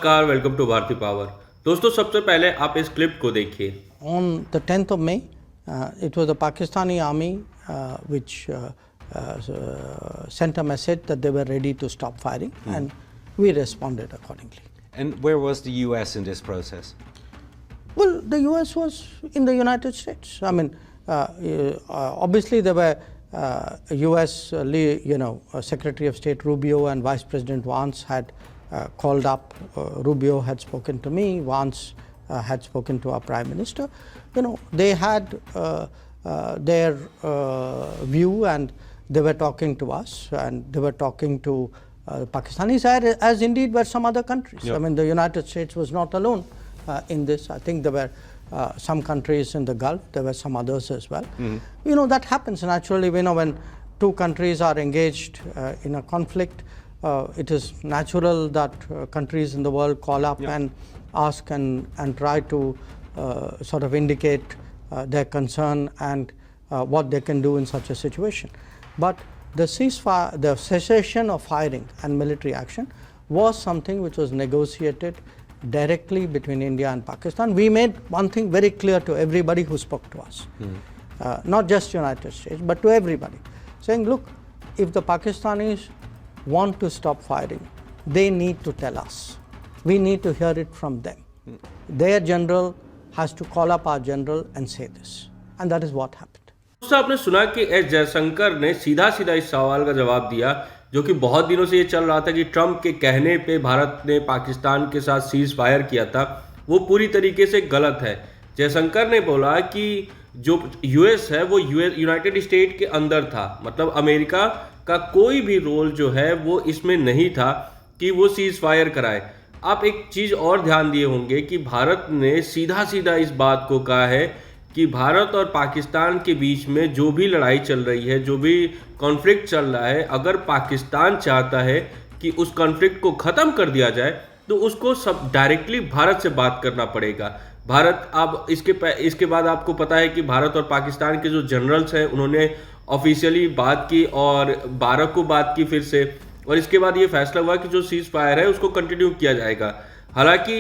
नमस्कार, welcome to Bharti power. दोस्तों, सबसे पहले आप इस क्लिप को देखिए। On the 10th of May, it was the Pakistani army which sent a message that they were ready to stop firing, and we responded accordingly. And where was the U.S. in this process? Well, the U.S. was in the United States. I mean, obviously there were U.S. Secretary of State Rubio and Vice President Vance had called up. Rubio had spoken to me. Vance had spoken to our Prime Minister. They had their view, and they were talking to us, and they were talking to Pakistanis, as indeed were some other countries. Yep. I mean, the United States was not alone in this. I think there were some countries in the Gulf. There were some others as well. That happens naturally. When two countries are engaged in a conflict, it is natural that countries in the world call up and ask and try to sort of indicate their concern and what they can do in such a situation. But the ceasefire, the cessation of firing and military action was something which was negotiated directly between India and Pakistan. We made one thing very clear to everybody who spoke to us, not just United States, but to everybody, saying, look, if the Pakistanis want to stop firing, they need to tell us. We need to hear it from them. Their general has to call up our general and say this. And that is what happened. दोस्तों, आपने सुना कि S Jaishankar ने सीधा सीधा इस सवाल का जवाब दिया, जो कि बहुत दिनों से ये चल रहा था कि ट्रंप के कहने पे भारत ने पाकिस्तान के साथ सीज फायर किया था, वो पूरी तरीके से गलत है। जयशंकर ने बोला कि जो यूएस है वो यूनाइटेड स्टेट के अंदर था, मतलब अमेरिका का कोई भी रोल जो है वो इसमें नहीं था कि वो सीज फायर कराए। आप एक चीज़ और ध्यान दिए होंगे कि भारत ने सीधा सीधा इस बात को कहा है कि भारत और पाकिस्तान के बीच में जो भी लड़ाई चल रही है, जो भी कॉन्फ्लिक्ट चल रहा है, अगर पाकिस्तान चाहता है कि उस कॉन्फ्लिक्ट को ख़त्म कर दिया जाए तो उसको सब डायरेक्टली भारत से बात करना पड़ेगा। भारत अब इसके बाद आपको पता है कि भारत और पाकिस्तान के जो जनरल्स हैं उन्होंने ऑफिशियली बात की और 12 को बात की फिर से, और इसके बाद ये फैसला हुआ कि जो सीज फायर है उसको कंटिन्यू किया जाएगा। हालांकि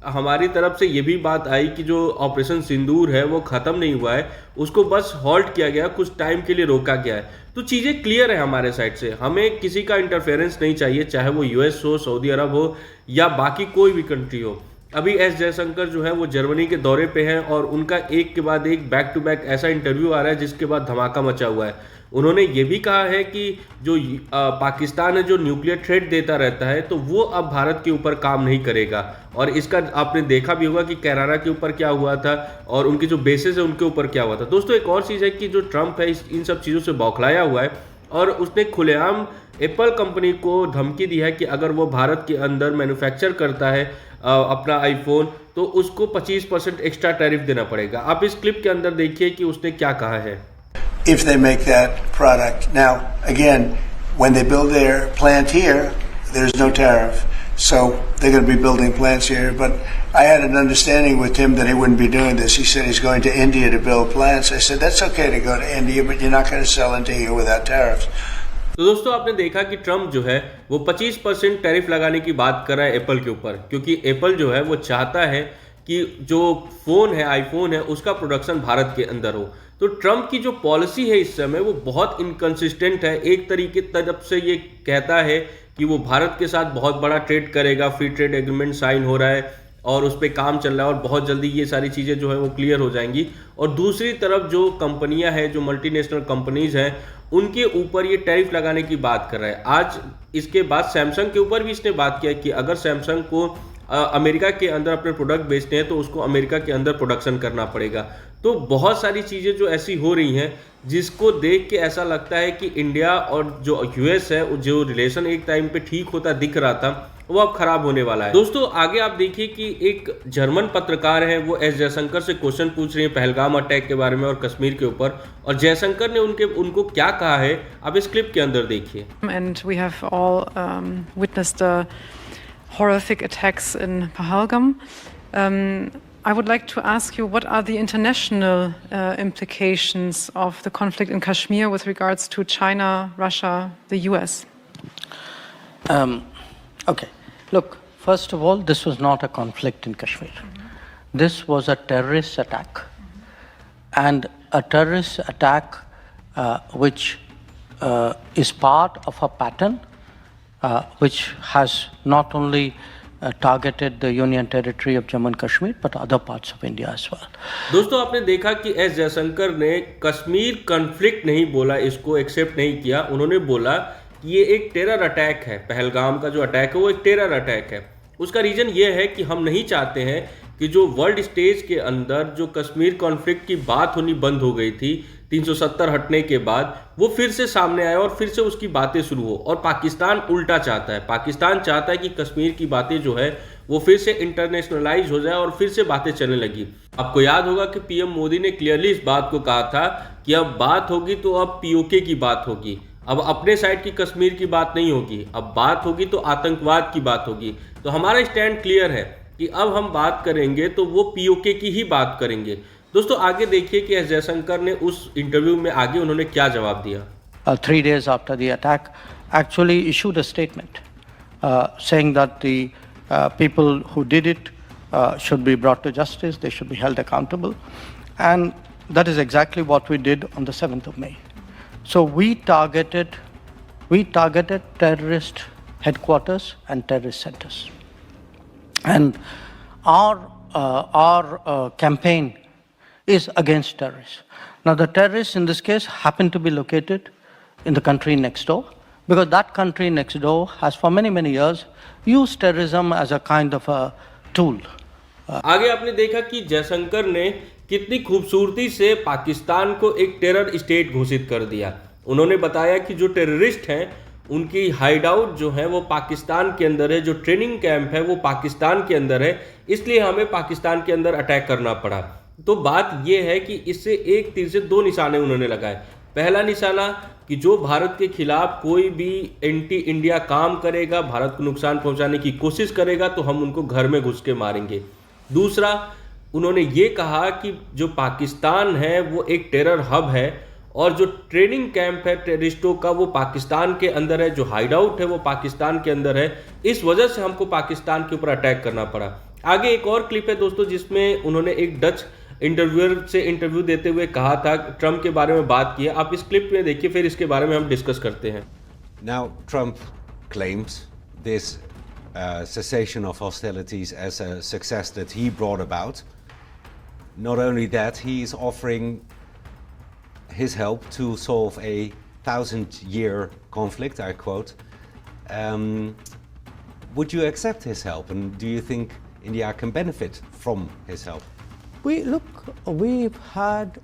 हमारी तरफ से ये भी बात आई कि जो ऑपरेशन सिंदूर है वो ख़त्म नहीं हुआ है, उसको बस हॉल्ट किया गया, कुछ टाइम के लिए रोका गया है। तो चीज़ें क्लियर है हमारे साइड से, हमें किसी का इंटरफेरेंस नहीं चाहिए, चाहे वो यूएस हो, सऊदी अरब हो या बाकी कोई भी कंट्री हो। अभी एस जयशंकर जो है वो जर्मनी के दौरे पे हैं और उनका एक के बाद एक बैक टू बैक ऐसा इंटरव्यू आ रहा है जिसके बाद धमाका मचा हुआ है। उन्होंने ये भी कहा है कि जो पाकिस्तान है जो न्यूक्लियर थ्रेट देता रहता है तो वो अब भारत के ऊपर काम नहीं करेगा, और इसका आपने देखा भी होगा कि कैराना के ऊपर क्या हुआ था और उनकी जो बेसिस है उनके ऊपर क्या हुआ था। दोस्तों, एक और चीज़ है कि जो ट्रंप है इन सब चीज़ों से बौखलाया हुआ है और उसने खुलेआम एप्पल कंपनी को धमकी दी है कि अगर वो भारत के अंदर मैन्युफैक्चर करता है अपना आईफोन तो उसको 25% एक्स्ट्रा टैरिफ देना पड़ेगा। आप इस क्लिप के अंदर देखिए कि उसने क्या कहा है। If they make that product. Now, again, when they build their plant here, there's no tariff. So they're going to be building plants here. But I had an understanding with him that he wouldn't be doing this. He said he's going to India to build plants. I said, that's okay to go to India, but you're not going to sell into here without tariffs. तो दोस्तों, आपने देखा कि Trump जो है वो 25% tariff लगाने की बात कर रहा है एप्पल के ऊपर, क्योंकि एप्पल जो है वो चाहता है कि जो फ़ोन है, आईफोन है, उसका प्रोडक्शन भारत के अंदर हो। तो ट्रंप की जो पॉलिसी है इस समय वो बहुत इनकंसिस्टेंट है। एक तरीके तरफ से ये कहता है कि वो भारत के साथ बहुत बड़ा ट्रेड करेगा, फ्री ट्रेड एग्रीमेंट साइन हो रहा है और उस पर काम चल रहा है और बहुत जल्दी ये सारी चीज़ें जो है वो क्लियर हो जाएंगी, और दूसरी तरफ जो कंपनियां हैं, जो मल्टीनेशनल कंपनीज हैं, उनके ऊपर ये टैरिफ लगाने की बात कर रहा है। आज इसके बाद सैमसंग के ऊपर भी इसने बात किया कि अगर सैमसंग को अमेरिका के अंदर अपने प्रोडक्ट बेचने हैं तो उसको अमेरिका के अंदर प्रोडक्शन करना पड़ेगा। तो बहुत सारी चीज़ें जो ऐसी हो रही हैं जिसको देख के ऐसा लगता है कि इंडिया और जो यूएस है, जो रिलेशन एक टाइम पे ठीक होता दिख रहा था, वो अब खराब होने वाला है। दोस्तों, आगे आप देखिए कि एक जर्मन पत्रकार है, वो एस जयशंकर से क्वेश्चन पूछ रही है पहलगाम अटैक के बारे में और कश्मीर के ऊपर, और जयशंकर ने उनको क्या कहा है आप इस क्लिप के अंदर देखिए। And we have all witnessed the horrific attacks in Pahalgam. I would like to ask you, what are the international implications of the conflict in Kashmir with regards to China, Russia, the US? Okay. Look, First of all, this was not a conflict in Kashmir. This was a terrorist attack. And a terrorist attack which is part of a pattern which has not only targeted the Union Territory of Jammu and Kashmir but other parts of India as well. दोस्तों आपने देखा कि S Jaishankar ने Kashmir conflict नहीं बोला, इसको accept नहीं किया। उन्होंने बोला कि ये एक टेरर अटैक है, पहलगाम का जो अटैक है वो एक टेरर अटैक है। उसका रीज़न ये है कि हम नहीं चाहते हैं कि जो वर्ल्ड स्टेज के अंदर जो कश्मीर कॉन्फ्लिक्ट की बात होनी बंद हो गई थी 370 हटने के बाद, वो फिर से सामने आए और फिर से उसकी बातें शुरू हो। और पाकिस्तान उल्टा चाहता है, पाकिस्तान चाहता है कि कश्मीर की बातें जो है वो फिर से इंटरनेशनलाइज हो जाए और फिर से बातें चलने लगी। आपको याद होगा कि पीएम मोदी ने क्लियरली इस बात को कहा था कि अब बात होगी तो अब पीओके की बात होगी, अब अपने साइड की कश्मीर की बात नहीं होगी, अब बात होगी तो आतंकवाद की बात होगी। तो हमारा स्टैंड क्लियर है कि अब हम बात करेंगे तो वो पीओके की ही बात करेंगे। दोस्तों आगे देखिए कि एस जयशंकर ने उस इंटरव्यू में आगे उन्होंने क्या जवाब दिया। 3 days after the attack, actually issued a statement saying that the people who did it should be brought to justice, they should be held accountable, and that is exactly what we did on the 7th of May. So we targeted terrorist headquarters and terrorist centers, and our campaign is against terrorists. Now the terrorists in this case happen to be located in the country next door, because that country next door has for many years used terrorism as a kind of a tool. आगे आपने देखा कि जयशंकर ने कितनी खूबसूरती से पाकिस्तान को एक टेरर स्टेट घोषित कर दिया। उन्होंने बताया कि जो टेररिस्ट हैं उनकी हाइडआउट जो है वो पाकिस्तान के अंदर है, जो ट्रेनिंग कैंप है वो पाकिस्तान के अंदर है, इसलिए हमें पाकिस्तान के अंदर अटैक करना पड़ा। तो बात ये है कि इससे एक तीर से 2 निशाने उन्होंने लगाए। पहला निशाना कि जो भारत के खिलाफ कोई भी एंटी इंडिया काम करेगा, भारत को नुकसान पहुंचाने की कोशिश करेगा, तो हम उनको घर में घुस के मारेंगे। दूसरा, उन्होंने ये कहा कि जो पाकिस्तान है वो एक टेरर हब है और जो ट्रेनिंग कैंप है टेररिस्टों का वो पाकिस्तान के अंदर है, जो हाइडआउट है वो पाकिस्तान के अंदर है। इस वजह से हमको पाकिस्तान के ऊपर अटैक करना पड़ा। आगे एक और क्लिप है दोस्तों जिसमें उन्होंने एक डच इंटरव्यूअर से इंटरव्यू देते हुए कहा था, ट्रम्प के बारे में बात की है। आप इस क्लिप में देखिए, फिर इसके बारे में हम डिस्कस करते हैं। Now, Trump claims this cessation of hostilities as a success that he brought about. Not only that, he is offering his help to solve a 1,000-year conflict, I quote. Would you accept his help, and do you think India can benefit from his help? We've had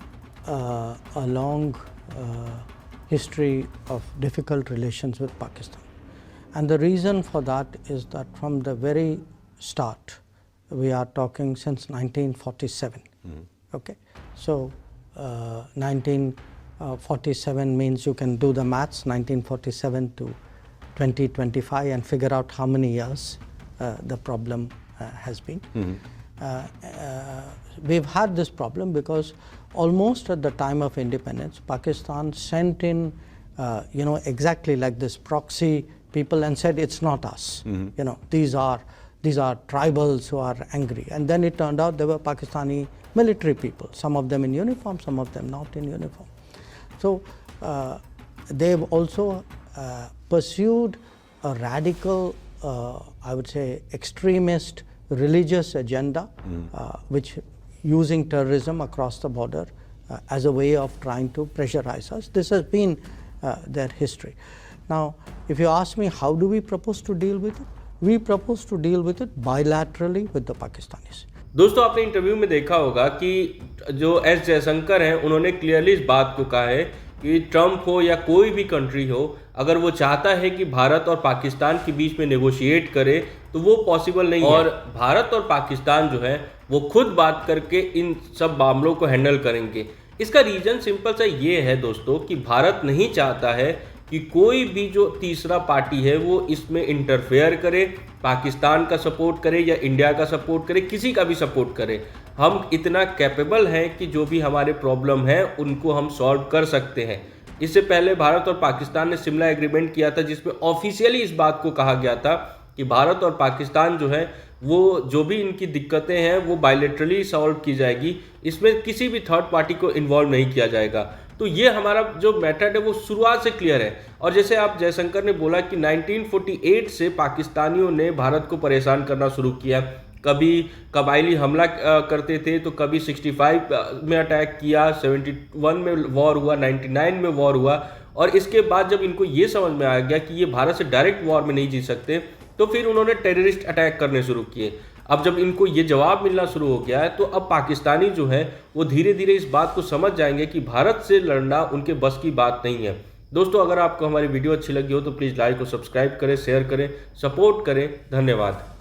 a long history of difficult relations with Pakistan, and the reason for that is that from the very start, we are talking since 1947. Okay, so 1947 means you can do the maths, 1947 to 2025, and figure out how many years the problem has been. We've had this problem because almost at the time of independence, Pakistan sent in, exactly like this proxy people and said, it's not us. These are tribals who are angry. And then it turned out they were Pakistani military people, some of them in uniform, some of them not in uniform. So they've also pursued a radical, I would say, extremist religious agenda, which using terrorism across the border as a way of trying to pressurize us. This has been their history. Now, if you ask me how do we propose to deal with it, we propose to deal with it bilaterally with the Pakistanis. दोस्तों आपने interview में देखा होगा कि जो S Jaishankar हैं उन्होंने clearly इस बात को कहा है कि ट्रम्प हो या कोई भी कंट्री हो, अगर वो चाहता है कि भारत और पाकिस्तान के बीच में नेगोशिएट करे तो वो पॉसिबल नहीं है, और भारत और पाकिस्तान जो है वो खुद बात करके इन सब मामलों को हैंडल करेंगे। इसका रीज़न सिंपल सा ये है दोस्तों कि भारत नहीं चाहता है कि कोई भी जो तीसरा पार्टी है वो इसमें इंटरफेयर करे, पाकिस्तान का सपोर्ट करे या इंडिया का सपोर्ट करे, किसी का भी सपोर्ट करे। हम इतना कैपेबल हैं कि जो भी हमारे प्रॉब्लम है उनको हम सॉल्व कर सकते हैं। इससे पहले भारत और पाकिस्तान ने शिमला एग्रीमेंट किया था जिसमें ऑफिशियली इस बात को कहा गया था कि भारत और पाकिस्तान जो है वो जो भी इनकी दिक्कतें हैं वो बायलैटरली सॉल्व की जाएगी, इसमें किसी भी थर्ड पार्टी को इन्वॉल्व नहीं किया जाएगा। तो ये हमारा जो मेथड है वो शुरुआत से क्लियर है। और जैसे आप जयशंकर ने बोला कि 1948 से पाकिस्तानियों ने भारत को परेशान करना शुरू किया, कभी कबायली हमला करते थे, तो कभी 65 में अटैक किया, 71 में वॉर हुआ, 99 में वॉर हुआ, और इसके बाद जब इनको ये समझ में आ गया कि ये भारत से डायरेक्ट वॉर में नहीं जीत सकते, तो फिर उन्होंने टेररिस्ट अटैक करने शुरू किए। अब जब इनको ये जवाब मिलना शुरू हो गया है, तो अब पाकिस्तानी जो है वो धीरे धीरे इस बात को समझ जाएंगे कि भारत से लड़ना उनके बस की बात नहीं है। दोस्तों, अगर आपको हमारी वीडियो अच्छी लगी हो तो प्लीज़ लाइक और सब्सक्राइब करें, शेयर करें, सपोर्ट करें। धन्यवाद।